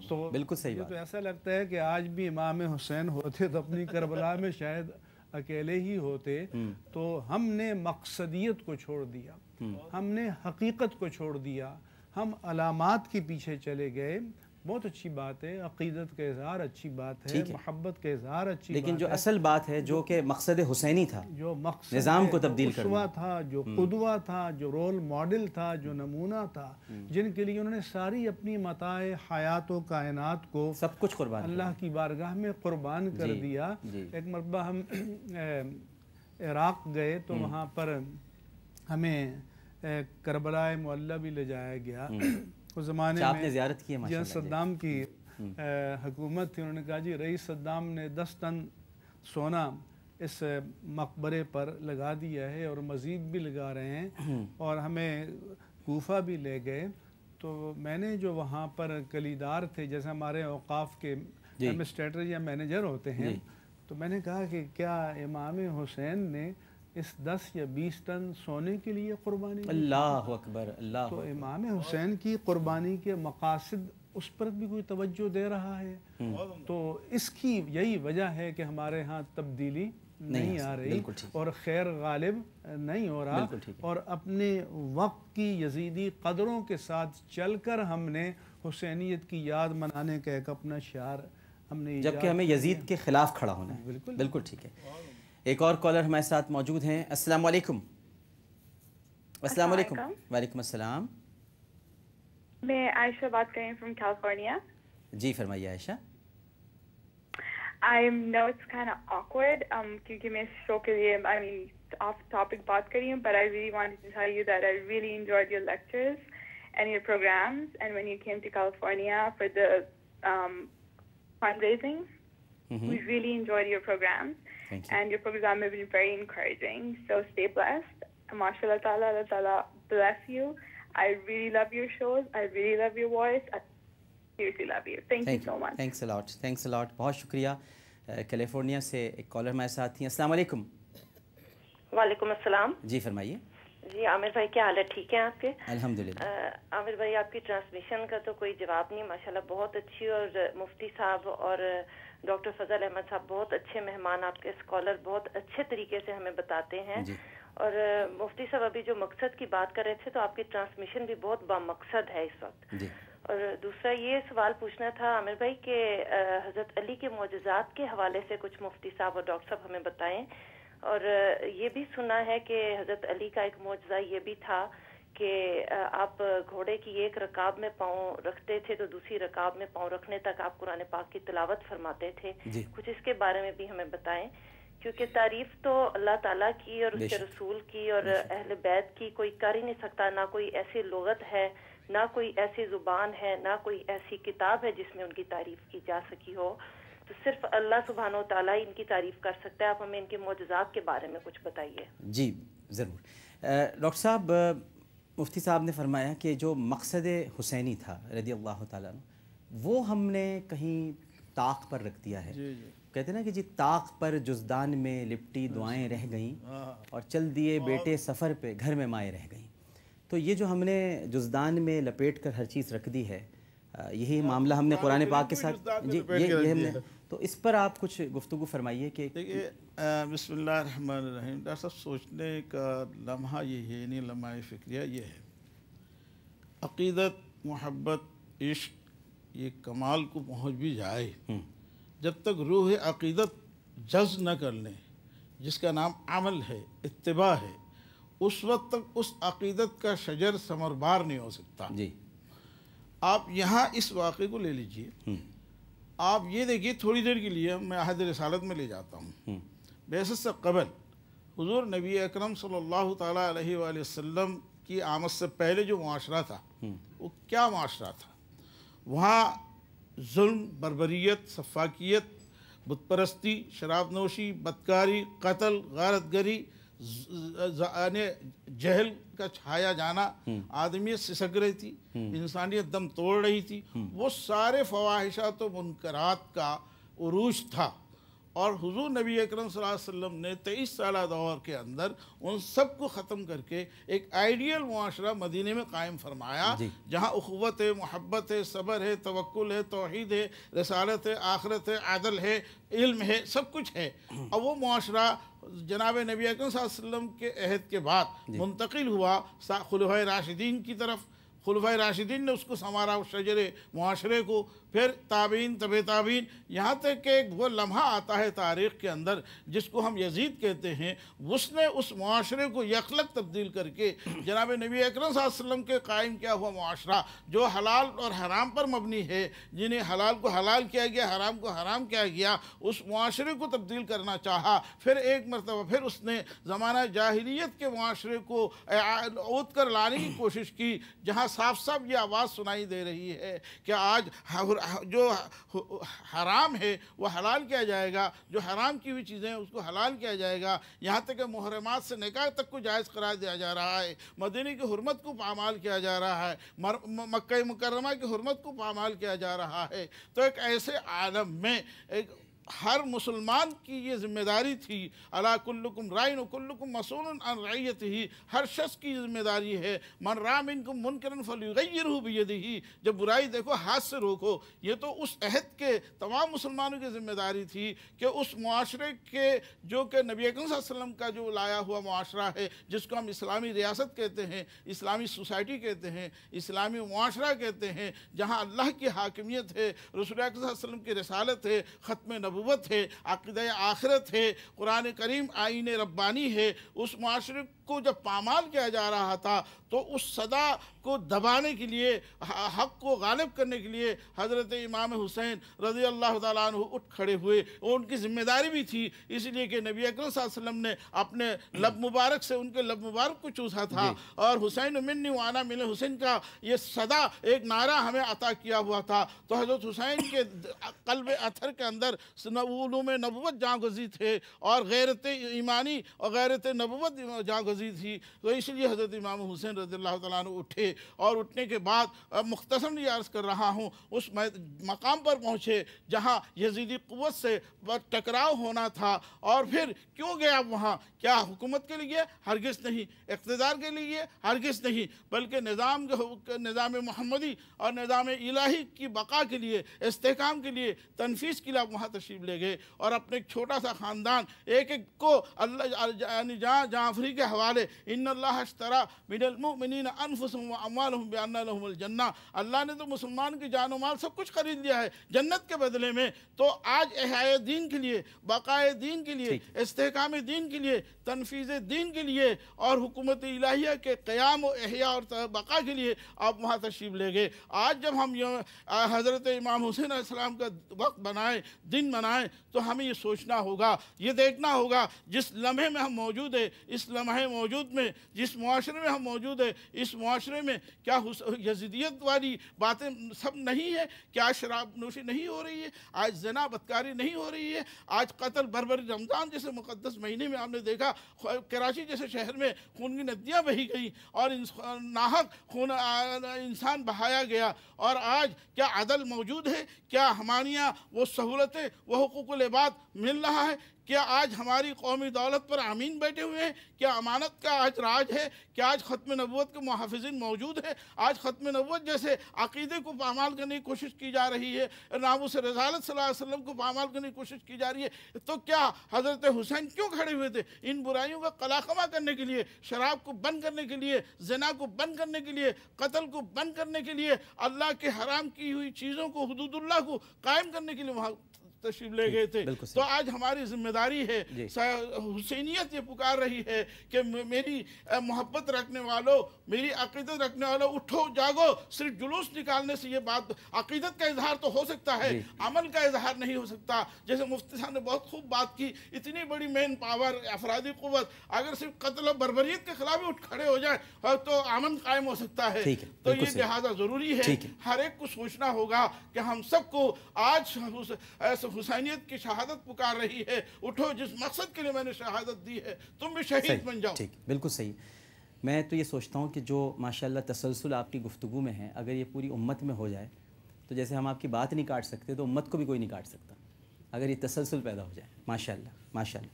تو بالکل صحیح بات. تو ایسا لگتا ہے کہ آج بھی امام حسین ہوتے تو اپنی کربلا میں شاید اکیلے ہی ہوتے. تو ہم نے مقصدیت کو چھوڑ دیا, ہم نے حقیقت کو چھوڑ دیا, ہم علامات کے پیچھے چلے گئے. بہت اچھی بات ہے, عقیدت کا اظہار اچھی بات ہے, محبت کا اظہار اچھی بات ہے, لیکن جو اصل بات ہے جو کہ مقصد حسینی تھا, جو مقصد نظام کو تبدیل جو کرنا اسوہ تھا, جو قدوہ تھا, جو رول ماڈل تھا, جو نمونہ تھا, جن کے لیے انہوں نے ساری اپنی متاع حیات و کائنات کو سب کچھ قربان اللہ کی بارگاہ میں قربان کر دیا. ایک مرتبہ ہم عراق گئے تو وہاں پر ہمیں کربلا معلی بھی لے جایا گیا. اس زمانے میں آپ نے زیارت کی ہے جہاں صدام کی حکومت تھی, انہوں نے کہا جی رئیس صدام نے 10 ٹن سونا اس مقبرے پر لگا دیا ہے اور مزید بھی لگا رہے ہیں, اور ہمیں کوفہ بھی لے گئے. تو میں نے جو وہاں پر کلیدار تھے, جیسے ہمارے اوقاف کے ایڈمنسٹریٹر یا مینیجر ہوتے ہیں, تو میں نے کہا کہ کیا امام حسین نے اس 10 یا 20 ٹن سونے کے لیے قربانی کی؟ اللہ اکبر, اللہ. تو امام حسین کی قربانی کے مقاصد اس پر بھی کوئی توجہ دے رہا ہے. تو اس کی یہی وجہ ہے کہ ہمارے ہاں تبدیلی نہیں آ رہی اور خیر غالب نہیں ہو رہا, اور اپنے وقت کی یزیدی قدروں کے ساتھ چل کر ہم نے حسینیت کی یاد منانے کا ایک اپنا شعار ہم نے, جبکہ ہمیں یزید کے خلاف کھڑا ہونا ہے. بالکل ٹھیک ہے. ایک اور کالر ہمارے ساتھ موجود ہیں. السلام علیکم. السلام علیکم. وعلیکم السلام. میں عائشہ بات کر رہی ہوں فرام کیلیفورنیا. جی فرمائیے عائشہ. I know it's kind of awkward کیونکہ میں اس شو کے لیے off topic بات کر رہی ہوں, but I really wanted to tell you that I really enjoyed your lectures and your programs, and when you came to California for the fundraising, we really enjoyed your programs. Thank you. And your program has been very encouraging, so stay blessed. MashaAllah ta'ala, Allah ta'ala bless you. I really love your shows, I really love your voice, I seriously love you. Thank you so much. Thanks a lot. Thanks a lot. بہت شکریہ. California سے ایک collar ہمارے ساتھ ہیں. السلام علیکم. وعلیکم السلام. جی فرمائیے. جی عامر بھائی کیا حال ہے, ٹھیک ہیں آپ کے؟ الحمدللہ. عامر بھائی آپ کی ٹرانسمیشن کا تو کوئی جواب نہیں, ماشاءاللہ بہت اچھی, اور مفتی صاحب اور ڈاکٹر فضل احمد صاحب بہت اچھے مہمان, آپ کے اسکالر بہت اچھے طریقے سے ہمیں بتاتے ہیں. اور مفتی صاحب ابھی جو مقصد کی بات کر رہے تھے, تو آپ کی ٹرانسمیشن بھی بہت بامقصد ہے اس وقت. اور دوسرا یہ سوال پوچھنا تھا عامر بھائی کہ حضرت علی کے معجزات کے حوالے سے کچھ مفتی صاحب اور ڈاکٹر صاحب ہمیں بتائیں. اور یہ بھی سنا ہے کہ حضرت علی کا ایک معجزہ یہ بھی تھا کہ آپ گھوڑے کی ایک رکاب میں پاؤں رکھتے تھے تو دوسری رکاب میں پاؤں رکھنے تک آپ قرآن پاک کی تلاوت فرماتے تھے. کچھ اس کے بارے میں بھی ہمیں بتائیں, کیونکہ تعریف تو اللہ تعالیٰ کی اور اس کے رسول کی اور اہل بیت کی کوئی کر ہی نہیں سکتا. نہ کوئی ایسی لغت ہے, نہ کوئی ایسی زبان ہے, نہ کوئی ایسی کتاب ہے جس میں ان کی تعریف کی جا سکی ہو. تو صرف اللہ سبحانہ و تعالیٰ ان کی تعریف کر سکتا ہے. آپ ہمیں ان کے معجزات کے بارے میں کچھ بتائیے. جی ضرور. ڈاکٹر صاحب, مفتی صاحب نے فرمایا کہ جو مقصد حسینی تھا رضی اللہ تعالیٰ عنہ, وہ ہم نے کہیں طاق پر رکھ دیا ہے. کہتے ہیں نا کہ جی طاق پر جزدان میں لپٹی دعائیں رہ گئیں, اور چل دیے بیٹے سفر پہ گھر میں مائیں رہ گئیں. تو یہ جو ہم نے جزدان میں لپیٹ کر ہر چیز رکھ دی ہے, یہی معاملہ ہم نے قرآن پاک کے ساتھ, جی یہ ہم نے, تو اس پر آپ کچھ گفتگو فرمائیے. کہ دیکھیے بسم اللہ الرحمن الرحیم, ڈاکٹر صاحب سوچنے کا لمحہ یہ ہے, نہیں لمحہ فکریہ یہ ہے, عقیدت محبت عشق یہ کمال کو پہنچ بھی جائے, جب تک روح عقیدت جذب نہ کر لیں, جس کا نام عمل ہے, اتباع ہے, اس وقت تک اس عقیدت کا شجر ثمربار نہیں ہو سکتا. جی آپ یہاں اس واقعے کو لے لیجئے, آپ یہ دیکھیے تھوڑی دیر کے لیے میں عہد رسالت میں لے جاتا ہوں. بعثت سے قبل حضور نبی اکرم صلی اللہ تعالیٰ علیہ وآلہ وسلم کی آمد سے پہلے جو معاشرہ تھا وہ کیا معاشرہ تھا؟ وہاں ظلم, بربریت, سفاکیت, بت پرستی, شراب نوشی, بدکاری, قتل, غارت گری, جہل کا چھایا جانا, آدمیت سسک رہی تھی, انسانیت دم توڑ رہی تھی. وہ سارے فواحشات و منکرات کا عروج تھا, اور حضور نبی اکرم صلی اللہ علیہ وسلم نے 23 سالہ دور کے اندر ان سب کو ختم کر کے ایک آئیڈیل معاشرہ مدینے میں قائم فرمایا، جہاں اخوت ہے، محبت ہے، صبر ہے، توکل ہے، توحید ہے، رسالت ہے، آخرت ہے، عدل ہے، علم ہے، سب کچھ ہے۔ اور وہ معاشرہ جناب نبی اکرم صلی اللہ علیہ وسلم کے عہد کے بعد منتقل ہوا خلفائے راشدین کی طرف۔ خلفائے راشدین نے اس کو سنوارا، اس شجر معاشرے کو، پھر تابعین، طب تابعین، یہاں تک کہ ایک وہ لمحہ آتا ہے تاریخ کے اندر جس کو ہم یزید کہتے ہیں، اس نے اس معاشرے کو یکلک تبدیل کر کے جناب نبی اکرم صلی اللہ علیہ وسلم کے قائم کیا ہوا معاشرہ جو حلال اور حرام پر مبنی ہے، جنہیں حلال کو حلال کیا گیا، حرام کو حرام کیا گیا، اس معاشرے کو تبدیل کرنا چاہا۔ پھر ایک مرتبہ پھر اس نے زمانہ جاہلیت کے معاشرے کو اعود کر لانے کی کوشش کی، جہاں صاف صاف یہ آواز سنائی دے رہی ہے کہ آج جو حرام ہے وہ حلال کیا جائے گا، جو حرام کی ہوئی چیزیں ہیں اس کو حلال کیا جائے گا، یہاں تک کہ محرمات سے نکاح تک کو جائز قرار دیا جا رہا ہے، مدینے کی حرمت کو پامال کیا جا رہا ہے، مکہ مکرمہ کی حرمت کو پامال کیا جا رہا ہے۔ تو ایک ایسے عالم میں ایک ہر مسلمان کی یہ ذمہ داری تھی، الا کلکم رائن و کلکم مسئول عن رعیتہ، ہر شخص کی ذمہ داری ہے، من رأى منکم منکرا فلیغیرہ بیدہ، جب برائی دیکھو ہاتھ سے روکو۔ یہ تو اس عہد کے تمام مسلمانوں کی ذمہ داری تھی کہ اس معاشرے کے جو کہ نبی اکرم صلی اللہ علیہ وسلم کا جو لایا ہوا معاشرہ ہے، جس کو ہم اسلامی ریاست کہتے ہیں، اسلامی سوسائٹی کہتے ہیں، اسلامی معاشرہ کہتے ہیں، جہاں اللہ کی حاکمیت ہے، رسول اکرم صلی اللہ علیہ وسلم کی رسالت ہے، ختم نبوت ہے، عقیدہ آخرت ہے، قرآن کریم آئین ربانی ہے، اس معاشرے کو جب پامال کیا جا رہا تھا تو اس صدا کو دبانے کے لیے، حق کو غالب کرنے کے لیے حضرت امام حسین رضی اللہ تعالیٰ عنہ اٹھ کھڑے ہوئے، اور ان کی ذمہ داری بھی تھی، اس لیے کہ نبی اکرم صلی اللہ علیہ وسلم نے اپنے لب مبارک سے ان کے لب مبارک کو چوسا تھا، اور حسین منی وانا من حسین کا یہ صدا ایک نعرہ ہمیں عطا کیا ہوا تھا۔ تو حضرت حسین کے قلب اطہر کے اندر علوم نبوت جاگزی تھے، اور غیرت ایمانی اور غیرت نبوت جاگزی تھی، تو اس لیے حضرت امام حسین رضی اللہ تعالیٰ عنہ اٹھے، اور اٹھنے کے بعد مختصر یہ عرض کر رہا ہوں، اس مقام پر پہنچے جہاں یزیدی قوت سے ٹکراؤ ہونا تھا، اور پھر کیوں گیا وہاں؟ کیا حکومت کے لیے؟ ہرگز نہیں۔ اقتدار کے لیے؟ ہرگز نہیں، بلکہ نظام محمدی اور نظام الہی کی بقا کے لیے، استحکام کے لیے، تنفیذ کے لیے آپ وہاں تشریف لے گئے، اور اپنے ایک چھوٹا سا خاندان ایک ایک کو اللہ یعنی جعفری کے حوالے، ان اللہ اشتری من المؤمنین انفسهم واموالهم بان لهم الجنہ، اللہ نے تو مسلمان کی جان و مال سب کچھ خرید لیا ہے جنت کے بدلے میں۔ تو آج احیاء دین کے لیے، بقائے دین کے لیے، استحکام دین کے لیے، تنفیذ دین کے لیے، اور حکومت الہیہ کے قیام و احیاء اور بقا کے لیے آپ وہاں تشریف لے گئے۔ آج جب ہم حضرت امام حسین علیہ السلام کا وقت بنائیں، دن منائیں، تو ہمیں یہ سوچنا ہوگا، یہ دیکھنا ہوگا جس لمحے میں ہم موجود ہیں، اس لمحے موجود میں جس معاشرے میں ہم موجود ہیں، اس معاشرے میں کیا یزیدیت والی باتیں سب نہیں ہے؟ کیا شراب نوشی نہیں ہو رہی ہے؟ آج زنا بدکاری نہیں ہو رہی ہے؟ آج قتل بربری، رمضان جیسے مقدس مہینے میں آپ نے دیکھا کراچی جیسے شہر میں خون کی ندیاں بہی گئیں، اور ناحق خون انسان بہایا گیا، اور آج کیا عدل موجود ہے؟ کیا ہمارے یہاں وہ سہولتیں، وہ حقوق العباد مل رہا ہے؟ کیا آج ہماری قومی دولت پر امین بیٹھے ہوئے ہیں؟ کیا امانت کا آج راج ہے؟ کیا آج ختم نبوت کے محافظین موجود ہیں؟ آج ختم نبوت جیسے عقیدے کو پامال کرنے کی کوشش کی جا رہی ہے، ناموس رسالت صلی اللہ علیہ وسلم کو پامال کرنے کی کوشش کی جا رہی ہے، تو کیا حضرت حسین کیوں کھڑے ہوئے تھے؟ ان برائیوں کا قلاقمہ کرنے کے لیے، شراب کو بند کرنے کے لیے، زنا کو بند کرنے کے لیے، قتل کو بند کرنے کے لیے، اللہ کے حرام کی ہوئی چیزوں کو، حدود اللہ کو قائم کرنے کے لیے وہاں تشریف لے گئے تھے۔ تو آج ہماری ذمہ داری ہے، حسینیت یہ پکار رہی ہے کہ میری محبت رکھنے والوں، میری عقیدت رکھنے والوں، اٹھو جاگو۔ صرف جلوس نکالنے سے یہ بات، عقیدت کا اظہار تو ہو سکتا ہے، عمل کا اظہار نہیں ہو سکتا۔ جیسے مفتی صاحب نے بہت خوب بات کی، اتنی بڑی مین پاور، افرادی قوت، اگر صرف قتل و بربریت کے خلاف ہی اٹھ کھڑے ہو جائے تو امن قائم ہو سکتا ہے۔ تو یہ لہٰذا ضروری ہے، ہر ایک کو سوچنا ہوگا کہ ہم سب کو آج حسینیت کی شہادت پکار رہی ہے، اٹھو، جس مقصد کے لیے میں نے شہادت دی ہے تم بھی شہید بن جاؤ۔ بالکل صحیح۔ میں تو یہ سوچتا ہوں کہ جو ماشاءاللہ تسلسل آپ کی گفتگو میں ہے، اگر یہ پوری امت میں ہو جائے تو جیسے ہم آپ کی بات نہیں کاٹ سکتے تو امت کو بھی کوئی نہیں کاٹ سکتا۔ اگر یہ تسلسل پیدا ہو جائے. ماشاء اللہ ماشاء اللہ.